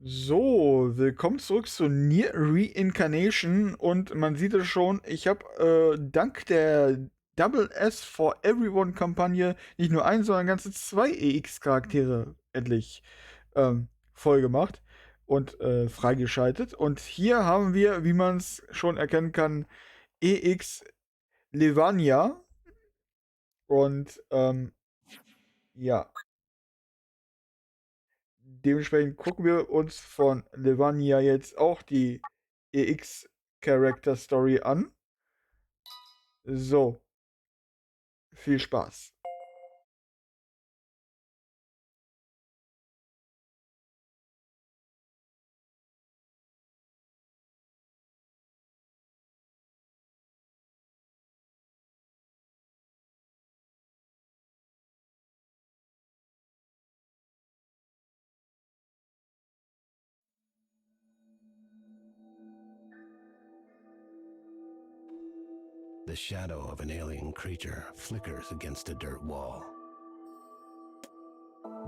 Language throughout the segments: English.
So, willkommen zurück zu NieR Reincarnation und man sieht es schon, ich habe dank der Double S for Everyone Kampagne nicht nur ein, sondern ganze zwei EX-Charaktere endlich voll gemacht und freigeschaltet. Und hier haben wir, wie man es schon erkennen kann, EX Levania und ja, dementsprechend gucken wir uns von Levania jetzt auch die EX Character Story an. So, viel Spaß. The shadow of an alien creature flickers against a dirt wall.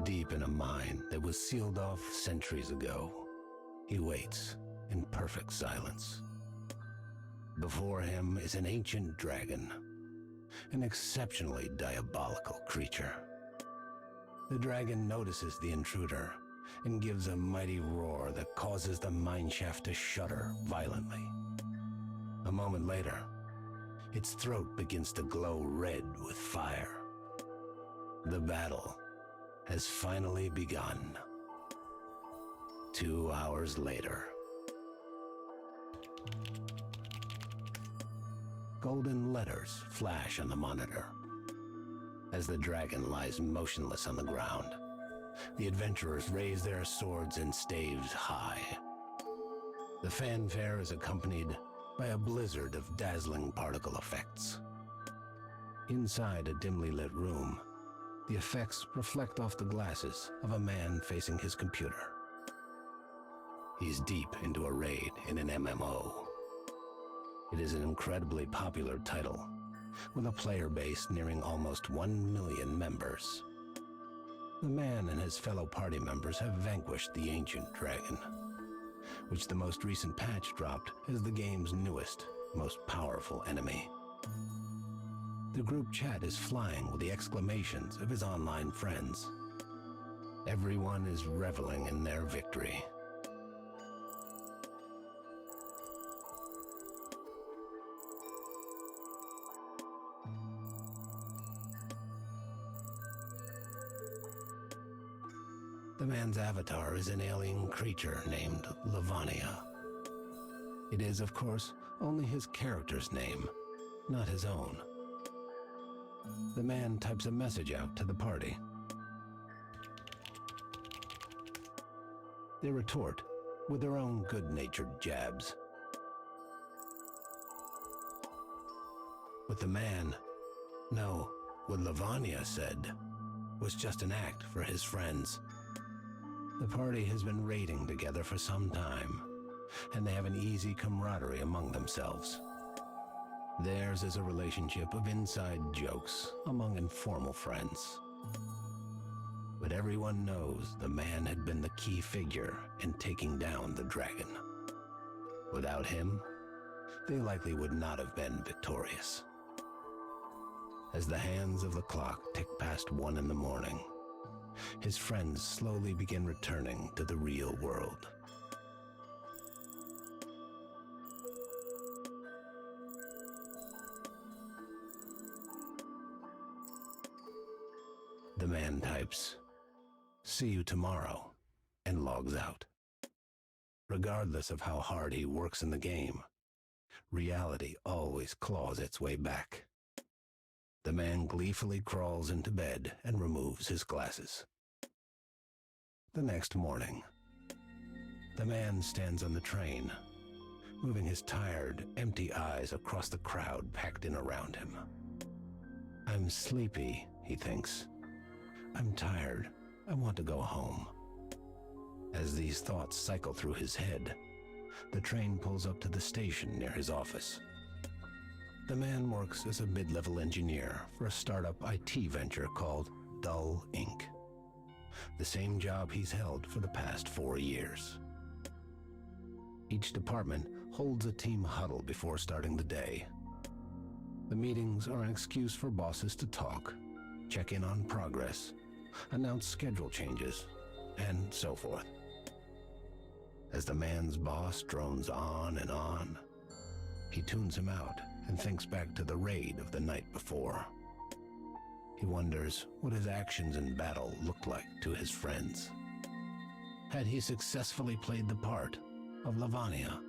Deep in a mine that was sealed off centuries ago, he waits in perfect silence. Before him is an ancient dragon, an exceptionally diabolical creature. The dragon notices the intruder and gives a mighty roar that causes the mineshaft to shudder violently. A moment later, its throat begins to glow red with fire. The battle has finally begun. 2 hours later. Golden letters flash on the monitor. As the dragon lies motionless on the ground, the adventurers raise their swords and staves high. The fanfare is accompanied by a blizzard of dazzling particle effects. Inside a dimly lit room, the effects reflect off the glasses of a man facing his computer. He's deep into a raid in an MMO. It is an incredibly popular title, with a player base nearing almost 1 million members. The man and his fellow party members have vanquished the ancient dragon, which the most recent patch dropped as the game's newest, most powerful enemy. The group chat is flying with the exclamations of his online friends. Everyone is reveling in their victory. The man's avatar is an alien creature named Levania. It is, of course, only his character's name, not his own. The man types a message out to the party. They retort with their own good-natured jabs. What the man, no, what Levania said, was just an act for his friends. The party has been raiding together for some time, and they have an easy camaraderie among themselves. Theirs is a relationship of inside jokes among informal friends. But everyone knows the man had been the key figure in taking down the dragon. Without him, they likely would not have been victorious. As the hands of the clock tick past 1 in the morning, his friends slowly begin returning to the real world. The man types, "See you tomorrow," and logs out. Regardless of how hard he works in the game, reality always claws its way back. The man gleefully crawls into bed and removes his glasses. The next morning, the man stands on the train, moving his tired, empty eyes across the crowd packed in around him. "I'm sleepy," he thinks. "I'm tired. I want to go home." As these thoughts cycle through his head, the train pulls up to the station near his office. The man works as a mid-level engineer for a startup IT venture called Dull Inc., the same job he's held for the past 4 years. Each department holds a team huddle before starting the day. The meetings are an excuse for bosses to talk, check in on progress, announce schedule changes, and so forth. As the man's boss drones on and on, he tunes him out and thinks back to the raid of the night before. He wonders what his actions in battle looked like to his friends. Had he successfully played the part of Lavania?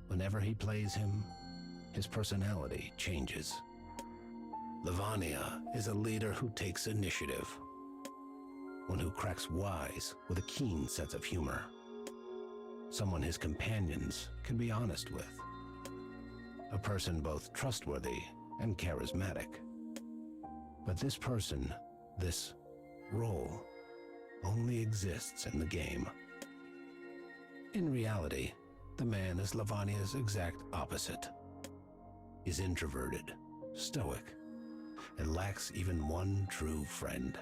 Whenever he plays him, his personality changes. Lavania is a leader who takes initiative, one who cracks wise with a keen sense of humor, someone his companions can be honest with, a person both trustworthy and charismatic. But this person, this role, only exists in the game. In reality, the man is Lavania's exact opposite. He's introverted, stoic, and lacks even one true friend.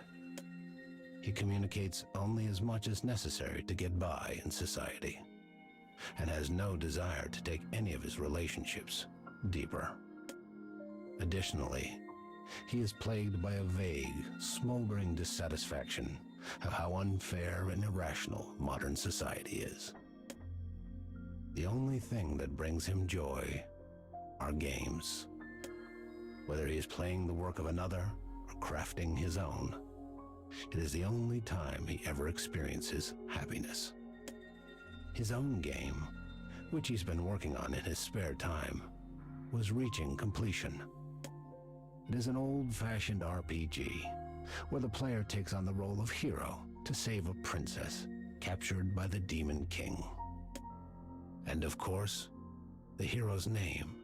He communicates only as much as necessary to get by in society, and has no desire to take any of his relationships deeper. Additionally, he is plagued by a vague, smoldering dissatisfaction of how unfair and irrational modern society is. The only thing that brings him joy are games. Whether he is playing the work of another or crafting his own, it is the only time he ever experiences happiness. His own game, which he's been working on in his spare time, was reaching completion. It is an old-fashioned RPG, where the player takes on the role of hero to save a princess captured by the Demon King. And of course, the hero's name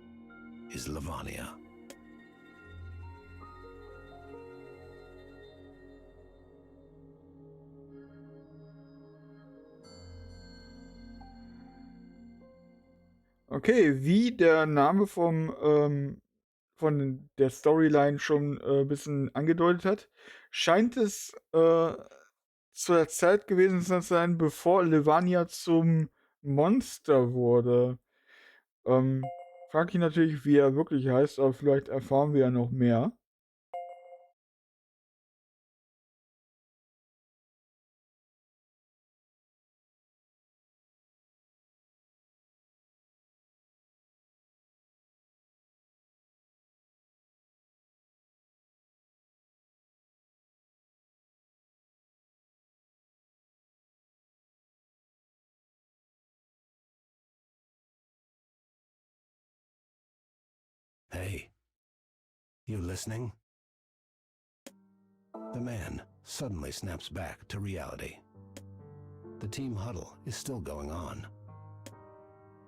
is Lavania. Okay, wie der Name von der Storyline schon ein bisschen angedeutet hat, scheint es zu der Zeit gewesen zu sein, bevor Levania zum Monster wurde. Ähm, Frag ich natürlich, wie er wirklich heißt, aber vielleicht erfahren wir ja noch mehr. Hey, you listening? The man suddenly snaps back to reality. The team huddle is still going on.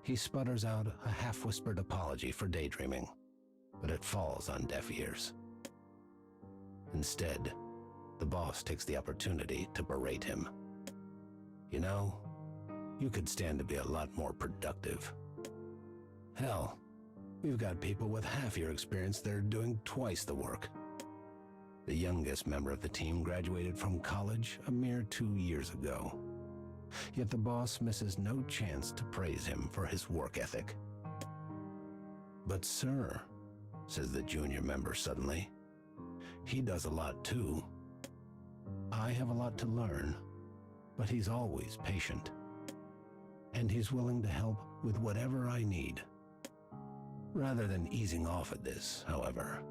He sputters out a half-whispered apology for daydreaming, but it falls on deaf ears. Instead, the boss takes the opportunity to berate him. You know, you could stand to be a lot more productive. Hell, we've got people with half your experience that are doing twice the work. The youngest member of the team graduated from college a mere 2 years ago. Yet the boss misses no chance to praise him for his work ethic. But sir, says the junior member suddenly, he does a lot too. I have a lot to learn, but he's always patient. And he's willing to help with whatever I need. Rather than easing off at this, however,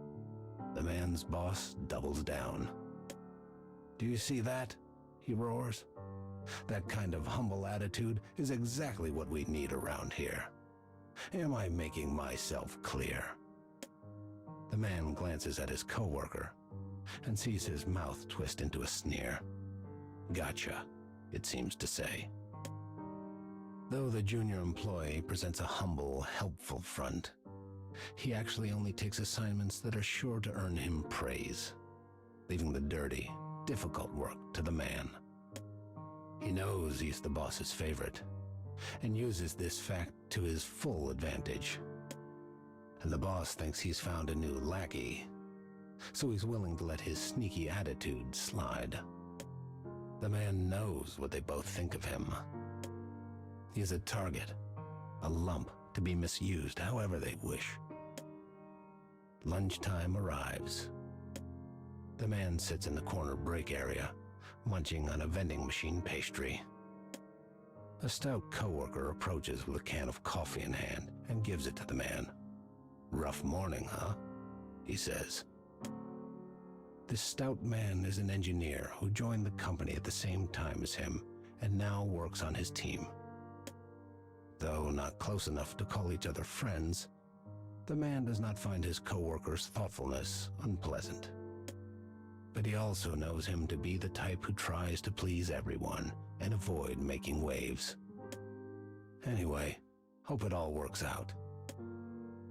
the man's boss doubles down. Do you see that? He roars. That kind of humble attitude is exactly what we need around here. Am I making myself clear? The man glances at his coworker and sees his mouth twist into a sneer. Gotcha, it seems to say. Though the junior employee presents a humble, helpful front, he actually only takes assignments that are sure to earn him praise, leaving the dirty, difficult work to the man. He knows he's the boss's favorite, and uses this fact to his full advantage. And the boss thinks he's found a new lackey, so he's willing to let his sneaky attitude slide. The man knows what they both think of him. He is a target, a lump to be misused however they wish. Lunchtime arrives. The man sits in the corner break area, munching on a vending machine pastry. A stout coworker approaches with a can of coffee in hand and gives it to the man. "Rough morning, huh?" he says. This stout man is an engineer who joined the company at the same time as him and now works on his team. Though not close enough to call each other friends, the man does not find his coworker's thoughtfulness unpleasant. But he also knows him to be the type who tries to please everyone and avoid making waves. Anyway, hope it all works out.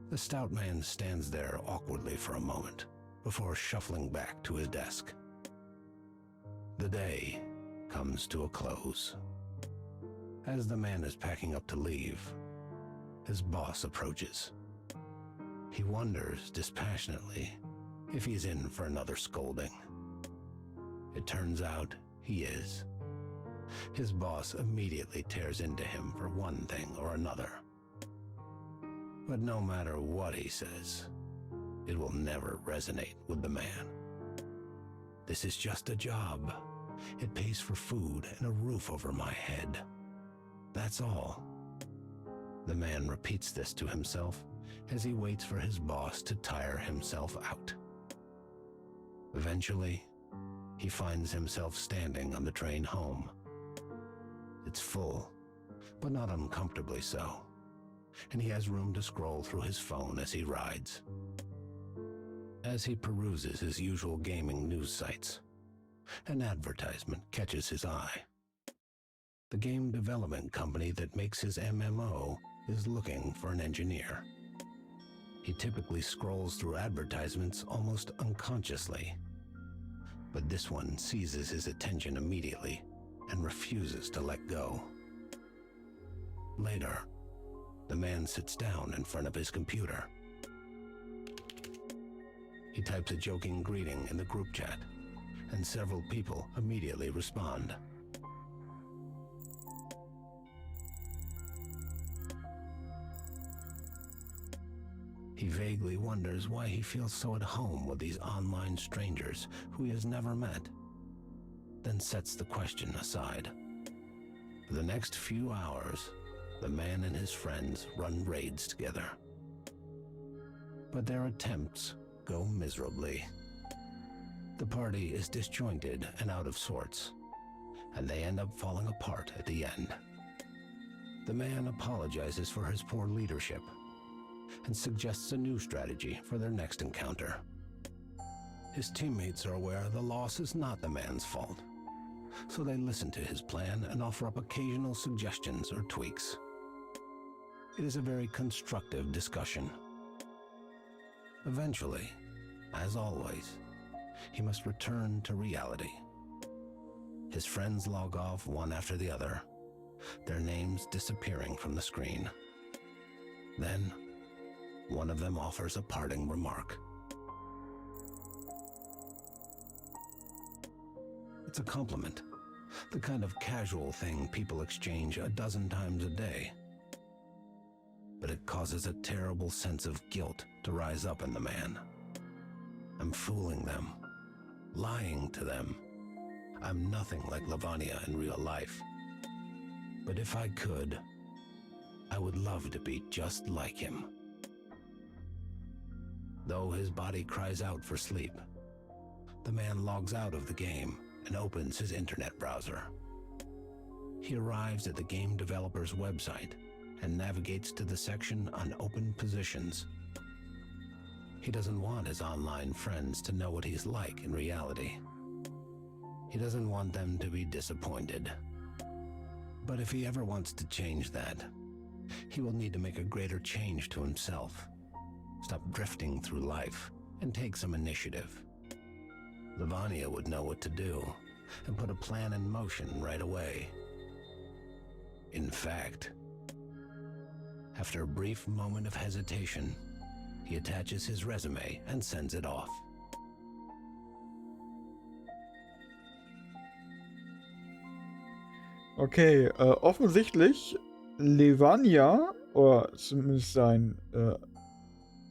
The stout man stands there awkwardly for a moment before shuffling back to his desk. The day comes to a close. As the man is packing up to leave, his boss approaches. He wonders dispassionately if he's in for another scolding. It turns out he is. His boss immediately tears into him for one thing or another. But no matter what he says, it will never resonate with the man. This is just a job. It pays for food and a roof over my head. That's all. The man repeats this to himself as he waits for his boss to tire himself out. Eventually, he finds himself standing on the train home. It's full, but not uncomfortably so, and he has room to scroll through his phone as he rides. As he peruses his usual gaming news sites, an advertisement catches his eye. The game development company that makes his MMO is looking for an engineer. He typically scrolls through advertisements almost unconsciously, but this one seizes his attention immediately and refuses to let go. Later, the man sits down in front of his computer. He types a joking greeting in the group chat, and several people immediately respond. He vaguely wonders why he feels so at home with these online strangers who he has never met, then sets the question aside. For the next few hours, the man and his friends run raids together. But their attempts go miserably. The party is disjointed and out of sorts, and they end up falling apart at the end. The man apologizes for his poor leadership and suggests a new strategy for their next encounter. His teammates are aware the loss is not the man's fault, so they listen to his plan and offer up occasional suggestions or tweaks. It is a very constructive discussion. Eventually, as always, he must return to reality. His friends log off one after the other, their names disappearing from the screen. Then, one of them offers a parting remark. It's a compliment, the kind of casual thing people exchange a dozen times a day. But it causes a terrible sense of guilt to rise up in the man. I'm fooling them, lying to them. I'm nothing like Lavanya in real life. But if I could, I would love to be just like him. Though his body cries out for sleep, the man logs out of the game and opens his internet browser. He arrives at the game developer's website and navigates to the section on open positions. He doesn't want his online friends to know what he's like in reality. He doesn't want them to be disappointed. But if he ever wants to change that, he will need to make a greater change to himself, stop drifting through life, and take some initiative. Lavanya would know what to do and put a plan in motion right away. In fact, after a brief moment of hesitation, he attaches his resume and sends it off. Okay, offensichtlich Levania, oder zumindest sein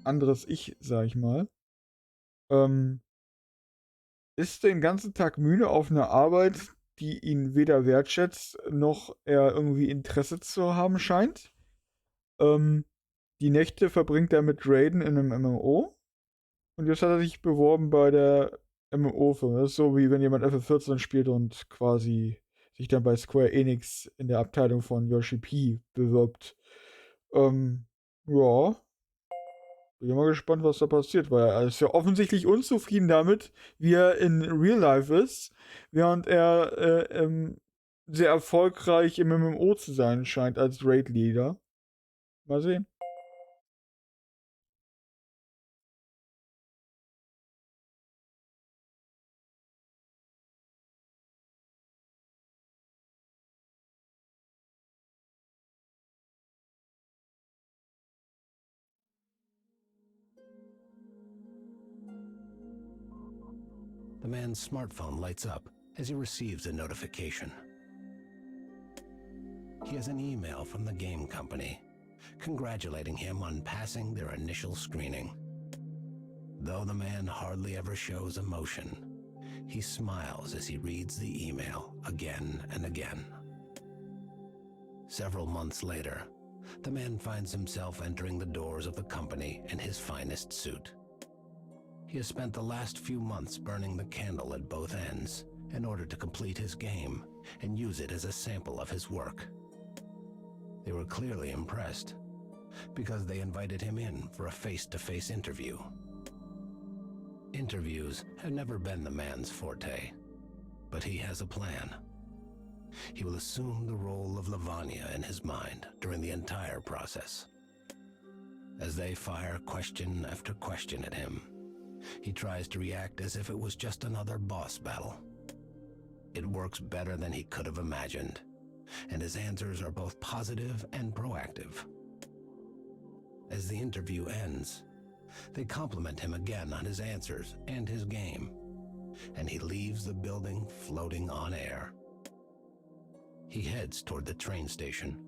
anderes Ich, sag ich mal, ähm, ist den ganzen Tag müde auf einer Arbeit, die ihn weder wertschätzt, noch er irgendwie Interesse zu haben scheint. Ähm, die Nächte verbringt er mit Raiden in einem MMO. Und jetzt hat er sich beworben bei der MMO-Firma. Das ist so, wie wenn jemand FF14 spielt und quasi sich dann bei Square Enix in der Abteilung von Yoshi P bewirbt. Ja, bin ja mal gespannt, was da passiert, weil er ist ja offensichtlich unzufrieden damit, wie er in Real Life ist, während er sehr erfolgreich im MMO zu sein scheint als Raid-Leader. Mal sehen. The man's smartphone lights up as he receives a notification. He has an email from the game company, congratulating him on passing their initial screening. Though the man hardly ever shows emotion, he smiles as he reads the email again and again. Several months later, the man finds himself entering the doors of the company in his finest suit. He has spent the last few months burning the candle at both ends in order to complete his game and use it as a sample of his work. They were clearly impressed because they invited him in for a face-to-face interview. Interviews have never been the man's forte, but he has a plan. He will assume the role of Lavanya in his mind during the entire process. As they fire question after question at him, he tries to react as if it was just another boss battle. It works better than he could have imagined, and his answers are both positive and proactive. As the interview ends, they compliment him again on his answers and his game, and he leaves the building floating on air. He heads toward the train station.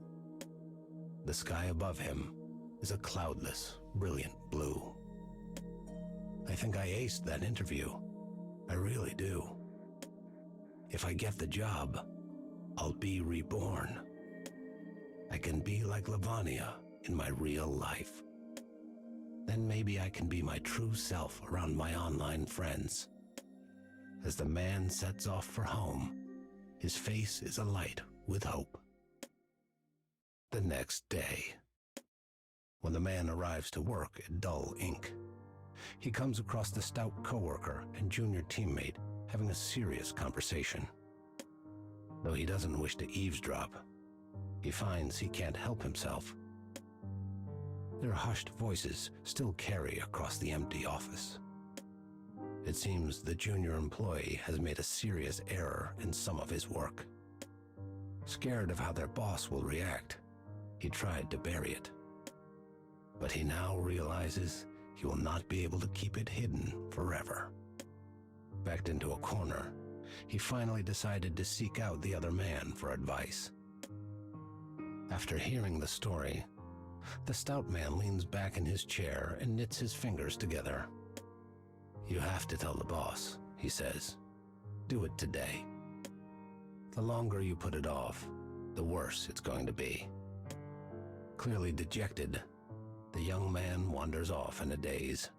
The sky above him is a cloudless, brilliant blue. I think I aced that interview. I really do. If I get the job, I'll be reborn. I can be like Lavanya in my real life. Then maybe I can be my true self around my online friends. As the man sets off for home, his face is alight with hope. The next day, when the man arrives to work at Dull Inc., he comes across the stout coworker and junior teammate having a serious conversation. Though he doesn't wish to eavesdrop, he finds he can't help himself. Their hushed voices still carry across the empty office. It seems the junior employee has made a serious error in some of his work. Scared of how their boss will react, he tried to bury it. But he now realizes he will not be able to keep it hidden forever. Backed into a corner, he finally decided to seek out the other man for advice. After hearing the story, the stout man leans back in his chair and knits his fingers together. "You have to tell the boss," he says. "Do it today. The longer you put it off, the worse it's going to be." Clearly dejected, the young man wanders off in a daze.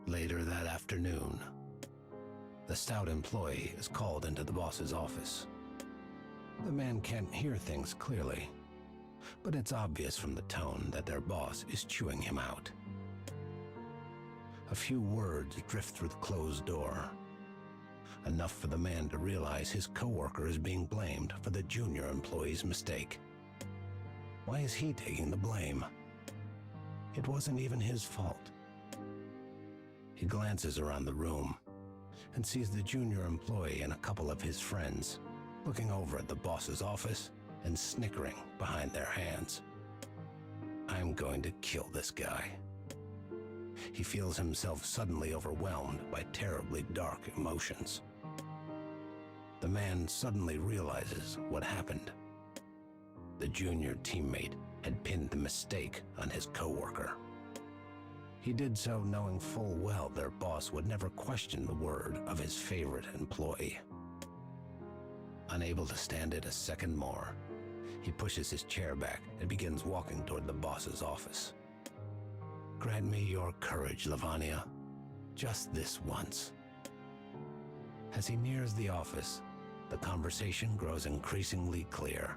Later that afternoon, the stout employee is called into the boss's office. The man can't hear things clearly, but it's obvious from the tone that their boss is chewing him out. A few words drift through the closed door, enough for the man to realize his coworker is being blamed for the junior employee's mistake. Why is he taking the blame? It wasn't even his fault. He glances around the room and sees the junior employee and a couple of his friends looking over at the boss's office and snickering behind their hands. "I'm going to kill this guy." He feels himself suddenly overwhelmed by terribly dark emotions. The man suddenly realizes what happened. The the junior teammate had pinned the mistake on his coworker. He did so knowing full well their boss would never question the word of his favorite employee. Unable to stand it a second more, he pushes his chair back and begins walking toward the boss's office. Grant me your courage, Lavanya. Just this once. As he nears the office, the conversation grows increasingly clear.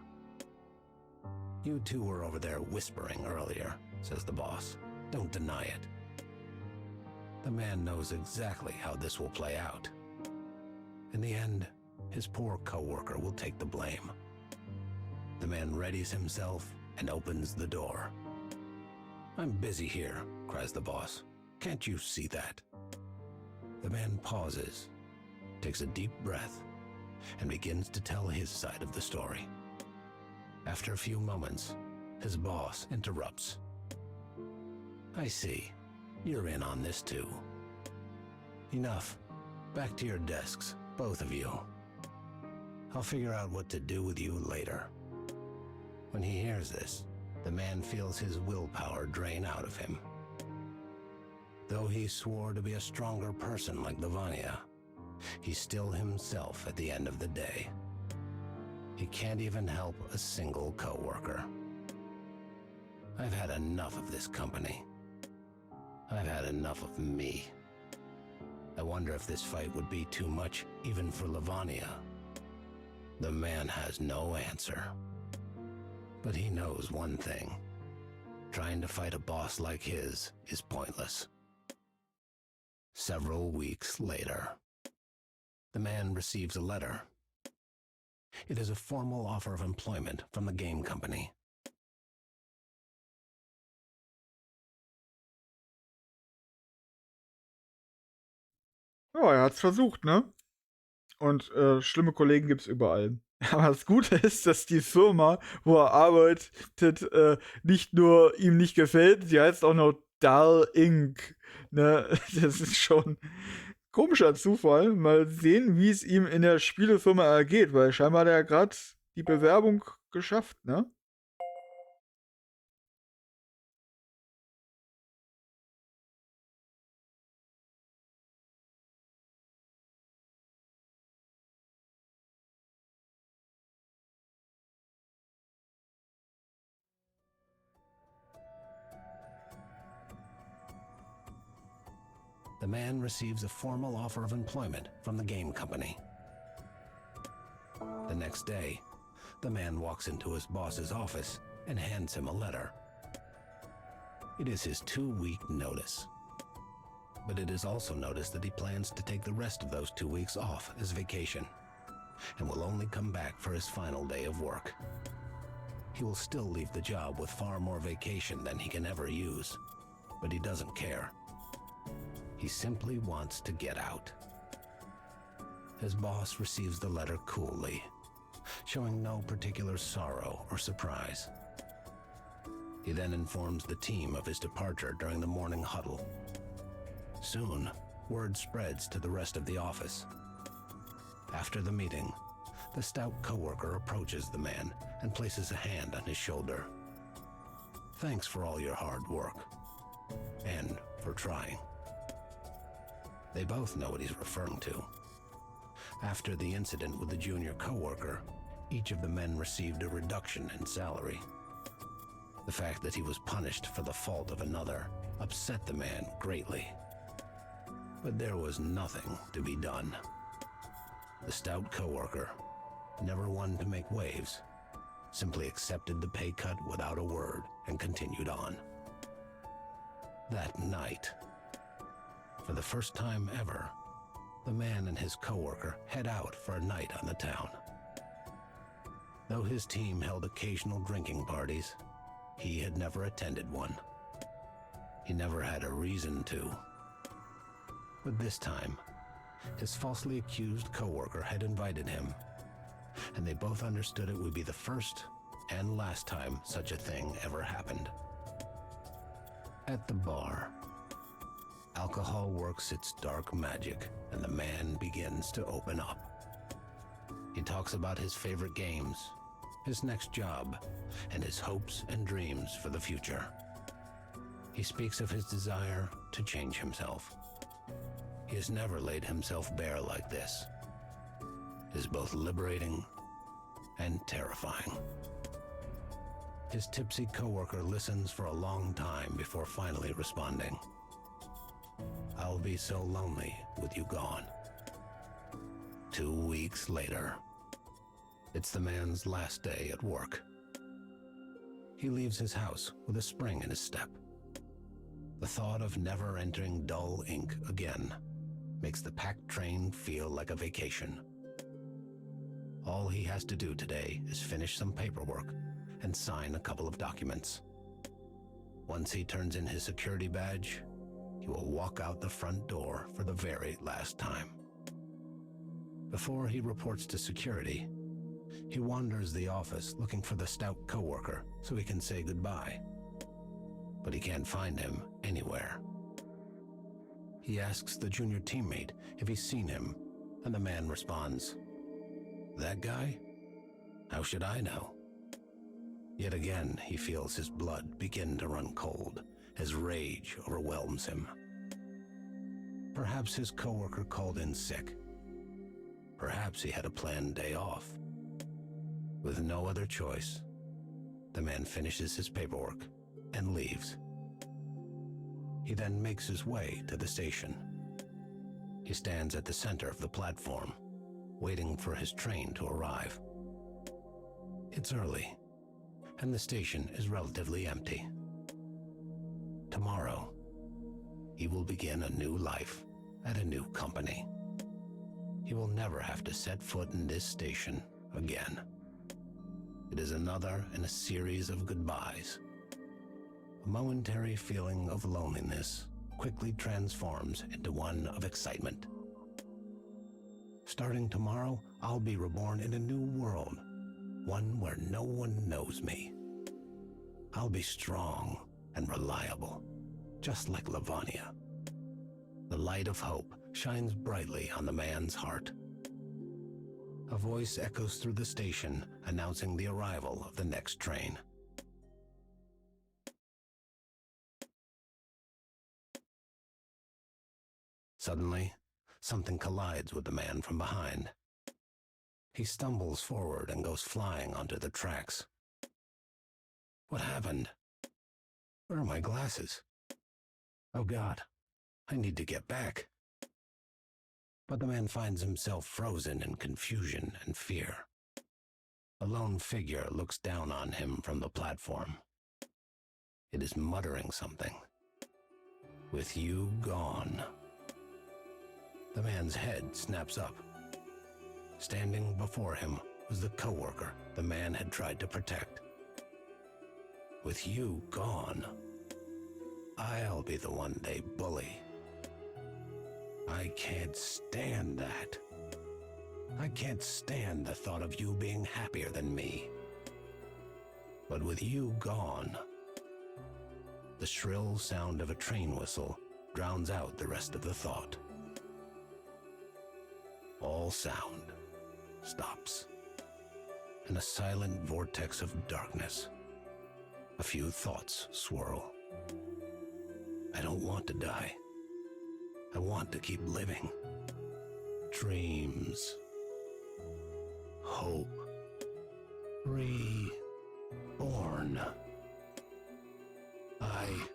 You two were over there whispering earlier, says the boss. Don't deny it. The man knows exactly how this will play out. In the end, his poor coworker will take the blame. The man readies himself and opens the door. I'm busy here, cries the boss. Can't you see that? The man pauses, takes a deep breath, and begins to tell his side of the story. After a few moments, his boss interrupts. I see. You're in on this too. Enough. Back to your desks, both of you. I'll figure out what to do with you later. When he hears this, the man feels his willpower drain out of him. Though he swore to be a stronger person like Lavanya, he's still himself at the end of the day. He can't even help a single coworker. I've had enough of this company. I've had enough of me. I wonder if this fight would be too much even for Lavanya. The man has no answer. But he knows one thing. Trying to fight a boss like his is pointless. Several weeks later, the man receives a letter. It is a formal offer of employment from the game company. Ja, er hat's versucht, ne? Und schlimme Kollegen gibt's überall. Aber das Gute ist, dass die Firma, wo er arbeitet, nicht nur ihm nicht gefällt, die heißt auch noch Dull Inc. Ne? Das ist schon komischer Zufall. Mal sehen, wie es ihm in der Spielefirma ergeht, weil scheinbar hat er ja gerade die Bewerbung geschafft, ne? The man receives a formal offer of employment from the game company. The next day, the man walks into his boss's office and hands him a letter. It is his 2-week notice. But it is also noticed that he plans to take the rest of those 2 weeks off as vacation and will only come back for his final day of work. He will still leave the job with far more vacation than he can ever use, but he doesn't care. He simply wants to get out. His boss receives the letter coolly, showing no particular sorrow or surprise. He then informs the team of his departure during the morning huddle. Soon, word spreads to the rest of the office. After the meeting, the stout coworker approaches the man and places a hand on his shoulder. Thanks for all your hard work, and for trying. They both know what he's referring to. After the incident with the junior coworker, each of the men received a reduction in salary. The fact that he was punished for the fault of another upset the man greatly. But there was nothing to be done. The stout coworker, never one to make waves, simply accepted the pay cut without a word and continued on. That night, for the first time ever, the man and his coworker head out for a night on the town. Though his team held occasional drinking parties, he had never attended one. He never had a reason to. But this time, his falsely accused coworker had invited him, and they both understood it would be the first and last time such a thing ever happened. At the bar, alcohol works its dark magic, and the man begins to open up. He talks about his favorite games, his next job, and his hopes and dreams for the future. He speaks of his desire to change himself. He has never laid himself bare like this. It is both liberating and terrifying. His tipsy coworker listens for a long time before finally responding. "I'll be so lonely with you gone." 2 weeks later, it's the man's last day at work. He leaves his house with a spring in his step. The thought of never entering dull ink again makes the packed train feel like a vacation. All he has to do today is finish some paperwork and sign a couple of documents. Once he turns in his security badge, he will walk out the front door for the very last time. Before he reports to security, he wanders the office looking for the stout coworker so he can say goodbye. But he can't find him anywhere. He asks the junior teammate if he's seen him, and the man responds, "That guy? How should I know?" Yet again, he feels his blood begin to run cold as rage overwhelms him. Perhaps his coworker called in sick. Perhaps he had a planned day off. With no other choice, the man finishes his paperwork and leaves. He then makes his way to the station. He stands at the center of the platform, waiting for his train to arrive. It's early, and the station is relatively empty. Tomorrow, he will begin a new life at a new company. He will never have to set foot in this station again. It is another in a series of goodbyes. A momentary feeling of loneliness quickly transforms into one of excitement. Starting tomorrow, I'll be reborn in a new world, one where no one knows me. I'll be strong and reliable, just like Lavanya. The light of hope shines brightly on the man's heart. A voice echoes through the station, announcing the arrival of the next train. Suddenly, something collides with the man from behind. He stumbles forward and goes flying onto the tracks. What happened? Where are my glasses? Oh God, I need to get back. But the man finds himself frozen in confusion and fear. A lone figure looks down on him from the platform. It is muttering something. "With you gone." The man's head snaps up. Standing before him was the coworker the man had tried to protect. "With you gone, I'll be the one they bully. I can't stand that. I can't stand the thought of you being happier than me. But with you gone..." The shrill sound of a train whistle drowns out the rest of the thought. All sound stops. In a silent vortex of darkness, a few thoughts swirl. I don't want to die. I want to keep living. Dreams. Hope. Reborn. I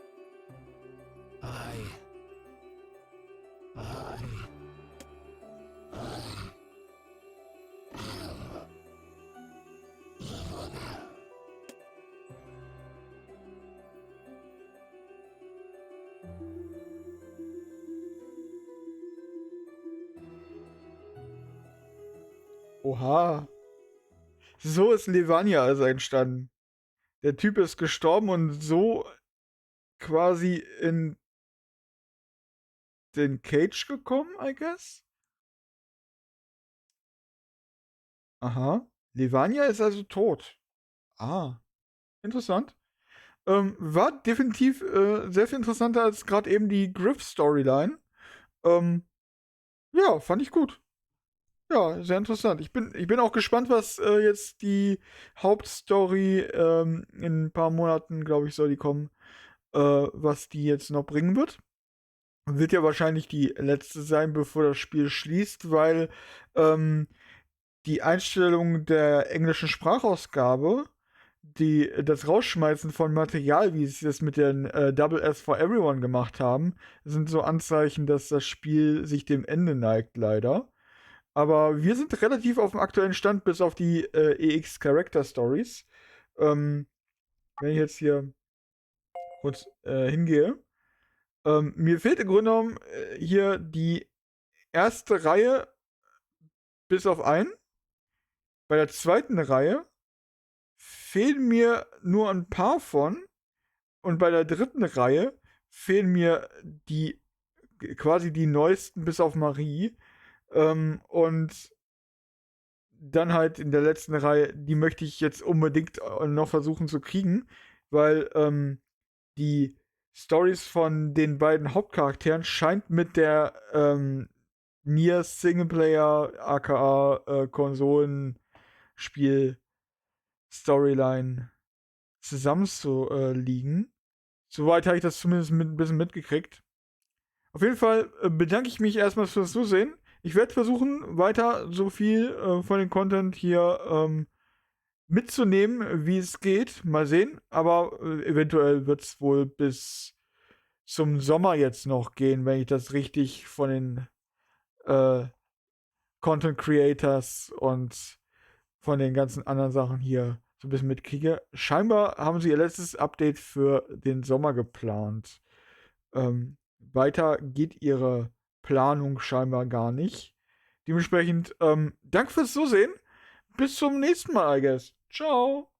Oha. So ist Levania also entstanden. Der Typ ist gestorben und so quasi in den Cage gekommen, I guess. Aha. Levania ist also tot. Ah, interessant. War definitiv sehr viel interessanter als gerade eben die Griff-Storyline. Ja, fand ich gut. Ja, sehr interessant. Ich bin auch gespannt, was jetzt die Hauptstory in ein paar Monaten, glaube ich, soll die kommen, was die jetzt noch bringen wird. Wird ja wahrscheinlich die letzte sein, bevor das Spiel schließt, weil ähm, die Einstellung der englischen Sprachausgabe, das Rausschmeißen von Material, wie sie es mit den Double S for Everyone gemacht haben, sind so Anzeichen, dass das Spiel sich dem Ende neigt, leider. Aber wir sind relativ auf dem aktuellen Stand, bis auf die EX Character Stories. Wenn ich jetzt hier kurz hingehe. Mir fehlt im Grunde genommen hier die erste Reihe bis auf einen. Bei der zweiten Reihe fehlen mir nur ein paar von. Und bei der dritten Reihe fehlen mir die quasi die neuesten bis auf Marie. Und dann halt in der letzten Reihe, die möchte ich jetzt unbedingt noch versuchen zu kriegen, weil die Stories von den beiden Hauptcharakteren scheint mit der NieR Singleplayer, aka Konsolenspiel Storyline zusammenzuliegen. Soweit habe ich das zumindest ein bisschen mitgekriegt. Auf jeden Fall bedanke ich mich erstmal fürs Zusehen. Ich werde versuchen, weiter so viel von dem Content hier mitzunehmen, wie es geht. Mal sehen. Aber eventuell wird es wohl bis zum Sommer jetzt noch gehen, wenn ich das richtig von den äh, Content Creators und von den ganzen anderen Sachen hier so ein bisschen mitkriege. Scheinbar haben sie ihr letztes Update für den Sommer geplant. Weiter geht ihre Planung scheinbar gar nicht. Dementsprechend, danke fürs Zusehen. Bis zum nächsten Mal, I guess. Ciao.